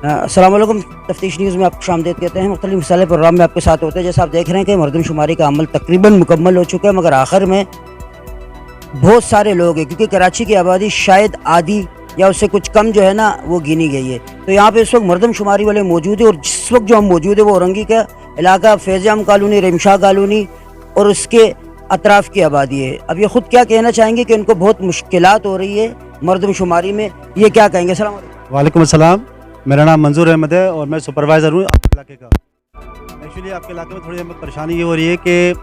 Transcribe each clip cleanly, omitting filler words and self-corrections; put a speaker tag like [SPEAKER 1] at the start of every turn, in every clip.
[SPEAKER 1] السلام علیکم، تفتیش نیوز میں آپ کو خوش آمدید کہتے ہیں۔ مختلف مسائل پروگرام میں آپ کے ساتھ ہوتے ہیں۔ جیسا آپ دیکھ رہے ہیں کہ مردم شماری کا عمل تقریباً مکمل ہو چکا ہے، مگر آخر میں بہت سارے لوگ ہیں، کیونکہ کراچی کی آبادی شاید آدھی یا اس سے کچھ کم جو ہے نا وہ گنی گئی ہے۔ تو یہاں پہ اس وقت مردم شماری والے موجود ہیں، اور جس وقت جو ہم موجود ہیں وہ اورنگی کا علاقہ، فیض عام کالونی، رمشا کالونی اور اس کے اطراف کی آبادی ہے۔ اب یہ خود کیا کہنا چاہیں گے کہ ان کو بہت مشکلات ہو رہی ہے مردم شماری میں، یہ کیا کہیں گے؟ السلام علیکم۔
[SPEAKER 2] وعلیکم السلام، میرا نام منظور احمد ہے اور میں سپروائزر ہوں آپ کے علاقے کا۔ ایکچولی آپ کے علاقے میں تھوڑی ہمیں پریشانی یہ ہو رہی ہے کہ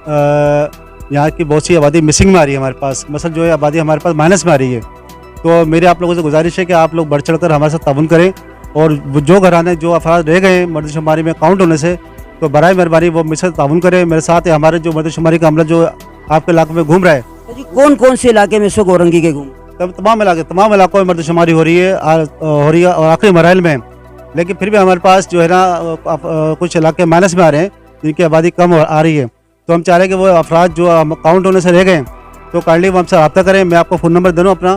[SPEAKER 2] یہاں کی بہت سی آبادی مسنگ میں آ رہی ہے ہمارے پاس، مثلا جو ہے آبادی ہمارے پاس مائنس میں آ رہی ہے۔ تو میری آپ لوگوں سے گزارش ہے کہ آپ لوگ بڑھ چڑھ کر ہمارے ساتھ تعاون کریں، اور جو گھرانے جو افراد رہ گئے ہیں مردم شماری میں کاؤنٹ ہونے سے، تو برائے مہربانی وہ مجھ سے تعاون کریں میرے ساتھ۔ ہمارے جو مردم شماری کا عملہ جو آپ کے علاقے میں گھوم رہا ہے،
[SPEAKER 1] جی، کون کون سے علاقے میں اس وقت اورنگی کے گھوم؟
[SPEAKER 2] تمام علاقوں میں مردم شماری ہو رہی ہے اور آخری مراحل میں، لیکن پھر بھی ہمارے پاس جو ہے نا کچھ علاقے مائنس میں آ رہے ہیں جن کی آبادی کم آ رہی ہے۔ تو ہم چاہ رہے ہیں کہ وہ افراد جو کاؤنٹ ہونے سے رہ گئے ہیں تو کائنڈلی وہ ہم سے رابطہ کریں۔ میں آپ کو فون نمبر دے دوں اپنا،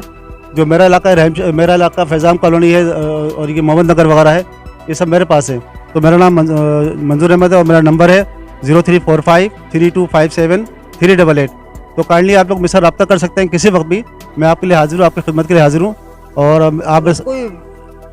[SPEAKER 2] جو میرا علاقہ ہے، میرا علاقہ فیض عام کالونی ہے اور یہ محمد نگر وغیرہ ہے، یہ سب میرے پاس ہے۔ تو میرا نام منظور احمد ہے اور میرا نمبر ہے 034532573888۔ تو کائنڈلی آپ لوگ مجھ سے رابطہ کر سکتے ہیں کسی وقت بھی، میں آپ کے لیے حاضر ہوں، آپ کی خدمت کے لیے حاضر ہوں۔ اور آپ
[SPEAKER 1] کوئی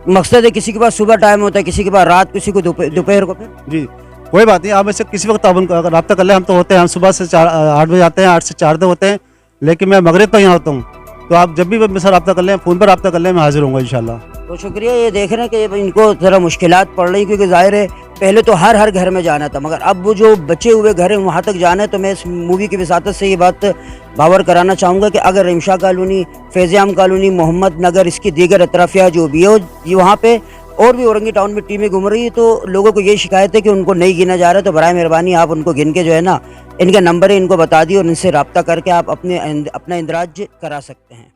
[SPEAKER 1] مقصد ہے؟ کسی کے پاس صبح ٹائم ہوتا ہے، کسی کے پاس رات، کسی کو دوپہر کو؟ پھر
[SPEAKER 2] جی کوئی بات نہیں، آپ اس سے کسی وقت رابطہ کر لیں، ہم تو ہوتے ہیں، ہم صبح سے 8 بجے آتے ہیں، 8 سے 4 تک ہوتے ہیں، لیکن میں مغرب پر یہاں ہوتا ہوں۔ تو آپ جب بھی مجھ سے رابطہ کر لیں، فون پر رابطہ کر لیں، میں حاضر ہوں گا انشاءاللہ۔
[SPEAKER 1] بہت شکریہ۔ یہ دیکھ رہے ہیں کہ ان کو ذرا مشکلات پڑ رہی، کیونکہ ظاہر ہے پہلے تو ہر گھر میں جانا تھا، مگر اب وہ جو بچے ہوئے گھر ہیں وہاں تک جانا ہے۔ تو میں اس مووی کی وساطت سے یہ بات باور کرانا چاہوں گا کہ اگر رمشا کالونی، فیض عام کالونی، محمد نگر، اس کی دیگر اطرافیہ جو بھی ہے، وہاں پہ اور بھی اورنگی ٹاؤن میں ٹیمیں گھوم رہی ہے، تو لوگوں کو یہ شکایت ہے کہ ان کو نہیں گنا جا رہا ہے۔ تو برائے مہربانی آپ ان کو گن کے جو ہے نا، ان کا نمبر ہے، ان کو بتا دیے اور ان سے رابطہ کر کے آپ اپنا اندراج کرا سکتے ہیں۔